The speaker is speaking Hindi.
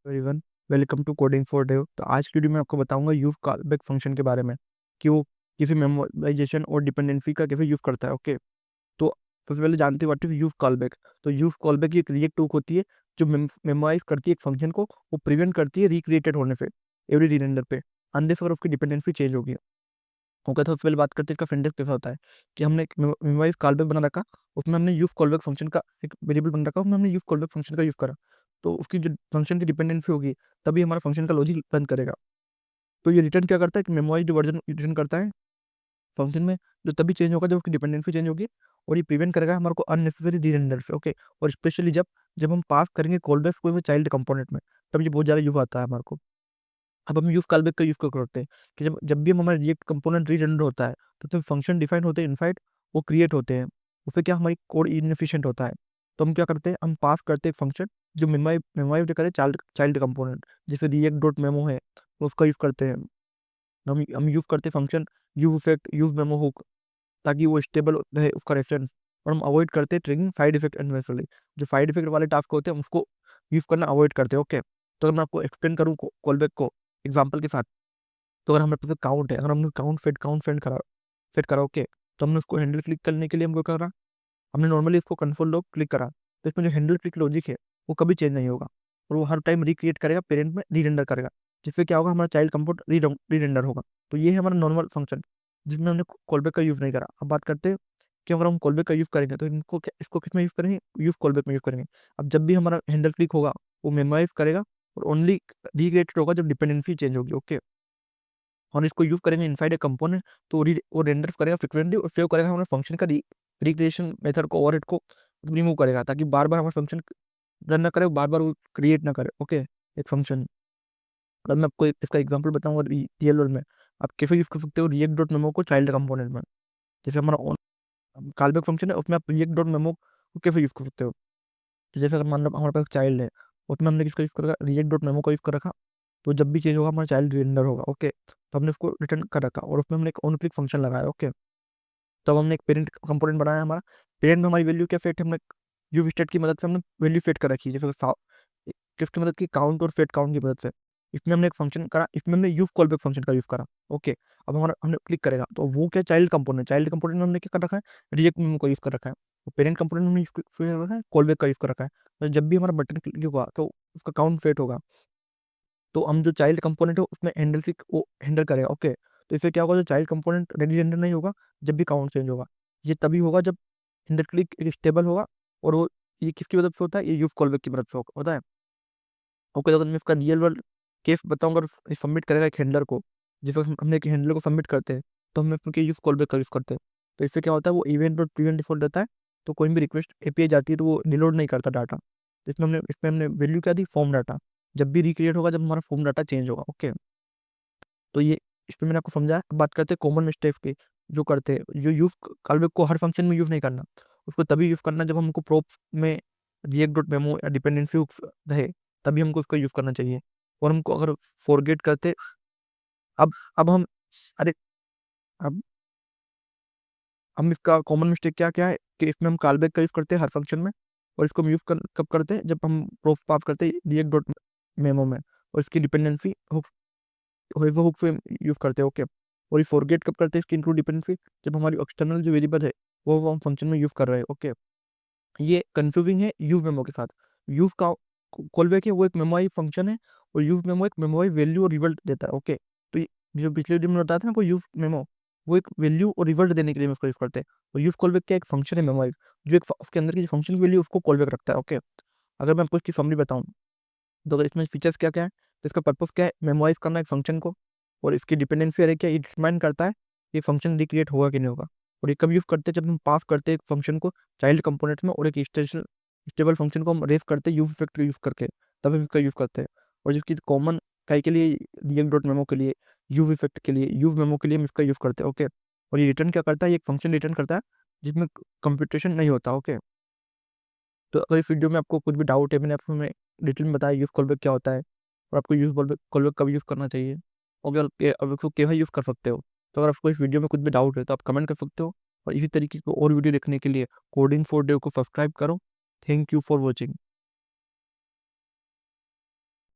Everyone, welcome to coding for Dev. तो आज की वीडियो में आपको बताऊंगा यूज कॉलबैक फंक्शन के बारे में कि वो किसी मेमोराइजेशन और डिपेंडेंसी का कैसे यूज करता है। ओके, तो सबसे पहले जानते हैं व्हाट इज यूज कॉलबैक। तो यूज कॉलबैक एक रिएक्ट हुक होती है जो मेमोराइज करती है एक फंक्शन को, वो प्रिवेंट करती है रिक्रिएटेड होने से एवरी रिरेंडर पे, अनलेस अगर उसकी डिपेंडेंसी चेंज होगी। ओके, तो सबसे पहले बात करते हैं इसका सिंटैक्स कैसा होता है कि हमने एक मेमोराइज कॉलबैक बना रखा, उसमें हमने यूज कॉलबैक फंक्शन का एक वेरिएबल बना रखा, उसमें हमने यूज कॉलबैक फंक्शन का यूज करा। तो उसकी जो फंक्शन की डिपेंडेंसी होगी तभी हमारा फंक्शन का लॉजिक रन करेगा। तो ये रिटर्न क्या करता है कि मेमोराइज्ड वर्जन रिटर्न करता है फंक्शन में, जो तभी चेंज होगा जब उसकी डिपेंडेंसी चेंज होगी। और ये प्रिवेंट करेगा हमारे को अननेसेसरी रीरेंडर से। ओके, और स्पेशली जब जब हम पास करेंगे कॉलबैक कोई भी चाइल्ड कंपोनेंट में, तब ये बहुत ज़्यादा यूज आता है हमारे को। अब हम यूज कॉलबैक का यूज क्यों करते हैं कि जब भी हमारा रिएक्ट कंपोनेंट रीरेंडर होता है तो फंक्शन डिफाइन होते हैं इनसाइड, वो क्रिएट होते हैं। उससे क्या हमारी कोड इनएफिशिएंट होता है। तो हम क्या करते हैं, हम पास करते हैं एक फंक्शन जो मेमोराइज करे चाइल्ड चाइल्ड कंपोनेंट, जैसे रिएक्ट डॉट मेमो है, तो उसका यूज करते हैं। हम यूज करते हैं function use effect use memo hook, ताकि वो स्टेबल रहे उसका रेफरेंस। और हम अवॉइड करते हैं ट्रिगिंग साइड इफेक्ट एनवेसली, जो साइड इफेक्ट वाले टास्क होते हैं हम उसको यूज करना अवॉइड करते हैं। ओके, तो अगर मैं आपको एक्सप्लेन करूँ कॉलबैक को एग्जाम्पल के साथ, तो अगर हमारे पास काउंट है, अगर हमने काउंट सेट करा। ओके, तो हमने उसको हैंडल क्लिक करने के लिए हमको क्या करा, हमने नॉर्मली इसको कंसोल लॉग क्लिक करा। तो इसमें जो हैंडल क्लिक लॉजिक है वो कभी चेंज नहीं होगा, और वो हर टाइम रिक्रिएट करेगा, पेरेंट में रीरेंडर करेगा, जिससे क्या होगा, हमारा चाइल्ड कंपोर्ट रीरेंडर होगा। तो ये है हमारा नॉर्मल फंक्शन जिसमें हमने कॉलबैक का यूज नहीं करा। अब बात करते हैं कि अगर हम कॉलबैक का यूज करेंगे तो इसको किस में यूज करेंगे, यूज कॉलबैक में यूज करेंगे। अब जब भी हमारा हैंडल क्लिक होगा वो मेमोराइज करेगा, और ओनली रिक्रिएटेड होगा जब डिपेंडेंसी चेंज होगी। ओके, और इसको यूज करेंगे इनसाइड ए कंपोनेंट, तो वो रेंडर करेगा फ्रिक्वेंटली और सेव करेगा हमारे फंक्शन का रिक्रिएशन मेथड को, ओवरहेड को रिमूव करेगा, ताकि बार बार हमारा फंक्शन रन ना करे, बार बार वो क्रिएट ना करे। ओके, एक फंक्शन। अगर मैं आपको इसका एग्जांपल बताऊंगा रियल वर्ल्ड में, आप कैसे यूज कर सकते हो रिएक्ट डॉट मेमो को चाइल्ड कंपोनेंट में। जैसे हमारा कॉलबैक फंक्शन है, उसमें आप रिएक्ट डॉट मेमो को कैसे यूज कर सकते हो। तो जैसे अगर मान लो हमारे पास चाइल्ड है, उसमें हमने किसका यूज कर रखा, रिएक्ट डॉट मेमो का यूज कर रखा। तो जब भी चेंज होगा हमारा चाइल्ड रेंडर होगा। ओके, तो हमने उसको रिटर्न कर रखा, और उसमें हमने एक ऑन क्लिक फंक्शन लगाया। ओके, तब हमने एक पेरेंट कंपोनेंट बनाया। हमारा पेरेंट में हमारी वैल्यू क्या सेट है, हमने यूव स्टेट की मदद से हमने वैल्यू सेट कर रखी है, जैसे किसकी मदद की, काउंट और सेट काउंट की मदद से। इसमें हमने एक फंक्शन करा, इसमें हमने यूज कॉलबैक फंक्शन का यूज करा। ओके, अब हमारा हमने क्लिक करेगा तो वो क्या, चाइल्ड कंपोनेंट में हमने क्या कर रखा है, रिएक्ट मेमो का यूज कर रखा है। तो पेरेंट कंपोनेंट में हमने यूज कर रखा है, कॉलबैक का यूज कर रखा है। तो जब भी हमारा बटन क्लिक होगा तो उसका काउंट सेट होगा, तो हम जो चाइल्ड कंपोनेंट है उसमें हैंडल क्लिक वो हैंडल करेगा। ओके, तो इससे क्या होगा, जो चाइल्ड कंपोनेंट रेडी रेंडर नहीं होगा जब भी काउंट चेंज होगा। ये तभी होगा जब हैंडल क्लिक एक स्टेबल होगा, और वो ये किसकी मदद से होता है, ये यूज कॉलबैक की मदद से होता है। ओके, तो अगर मैं इसका रियल वर्ल्ड केस बताऊंगा, सबमिट करेगा एक हैंडलर को, जिस वक्त हमने एक हैंडलर को सबमिट करते हैं, तो हम इसमें यूज कॉलबैक का यूज करते हैं। तो इससे क्या होता है, वो इवेंट और प्रीवेंट डिफॉल्ट रहता है। तो कोई भी रिक्वेस्ट एपीआई जाती है तो वो डिलोड नहीं करता डाटा। तो इसमें हमने वैल्यू क्या दी, फॉर्म डाटा, जब भी रिक्रिएट होगा जब हमारा फॉर्म डाटा चेंज होगा। ओके, तो ये इसमें मैंने आपको समझाया। अब बात करते हैं कॉमन मिस्टेक्स की जो करते हैं, जो यूज कॉलबैक को हर फंक्शन में यूज नहीं करना, उसको तभी यूज करना जब हमको प्रोप में रिएक्ट डॉट मेमो या डिपेंडेंसी रहे, तभी हमको उसका यूज करना चाहिए। और हमको अगर फॉरगेट करते, अब हम, अरे, अब हम इसका कॉमन मिस्टेक क्या क्या है कि इसमें हम कॉलबैक का यूज करते हैं हर फंक्शन में, और इसको हम यूज कब करते हैं, जब हम प्रोप पास करते हैं रिएक्ट डॉट मेमो में, और इसकी डिपेंडेंसी वो हुक से यूज करते हैं। ओके, और ये फॉरगेट कब करते हैं इसकी इंक्लूड डिपेंडेंसी, जब हमारी एक्सटर्नल जो वेरिएबल है वो हम फंक्शन में यूज कर रहे हैं। ओके, ये कंफ्यूजिंग है यूज मेमो के साथ। यूज का कॉलबैक है वो एक मेमोरी फंक्शन है, और यूज मेमो एक मेमोरी वैल्यू और रिजल्ट देता है। ओके, तो ये जो पिछले वीडियो में बताया था ना, वो यूज मेमो वो एक वैल्यू और रिजल्ट देने के लिए हम उसको यूज करते हैं। और यूज कॉलबैक क्या एक फंक्शन है मेमोरी, जो एक उसके अंदर की फंक्शन की वैल्यू उसको कॉलबैक रखता है। ओके, अगर मैं आपको इसकी समरी बताऊं, तो अगर इसमें फीचर्स क्या क्या है, तो इसका पर्पस क्या है, मेमोराइज करना एक फंक्शन को, और इसकी डिपेंडेंसी अरे क्या, ये डिटरमाइन करता है ये फंक्शन रिक्रिएट होगा कि नहीं होगा। और ये कब यूज करते हैं, जब हम पास करते हैं एक फंक्शन को चाइल्ड कंपोनेंट्स में, और एक स्टेबल फंक्शन को हम रेफ करते हैं यूज इफेक्ट यूज करके, तब हम इसका यूज करते हैं। और जिसकी कॉमन काई के लिए, रिएक्ट डॉट मेमो के लिए, यूज इफेक्ट के लिए, यूज मेमो के लिए हम इसका यूज करते हैं। ओके, और ये रिटर्न क्या करता है, ये एक फंक्शन रिटर्न करता है जिसमें कंप्यूटेशन नहीं होता। ओके, तो अगर इस वीडियो में आपको कुछ भी डाउट है, मैंने आपको में डिटेल में बताया यूज कॉलबैक क्या होता है, और आपको यूज कॉलबैक कब यूज़ करना चाहिए, और अब इसको कैसे यूज़ कर सकते हो। तो अगर आपको इस वीडियो में कुछ भी डाउट है तो आप कमेंट कर सकते हो, और इसी तरीके की और वीडियो देखने के लिए कोडिंग फॉर डेव को सब्सक्राइब करो। Thank you for watching.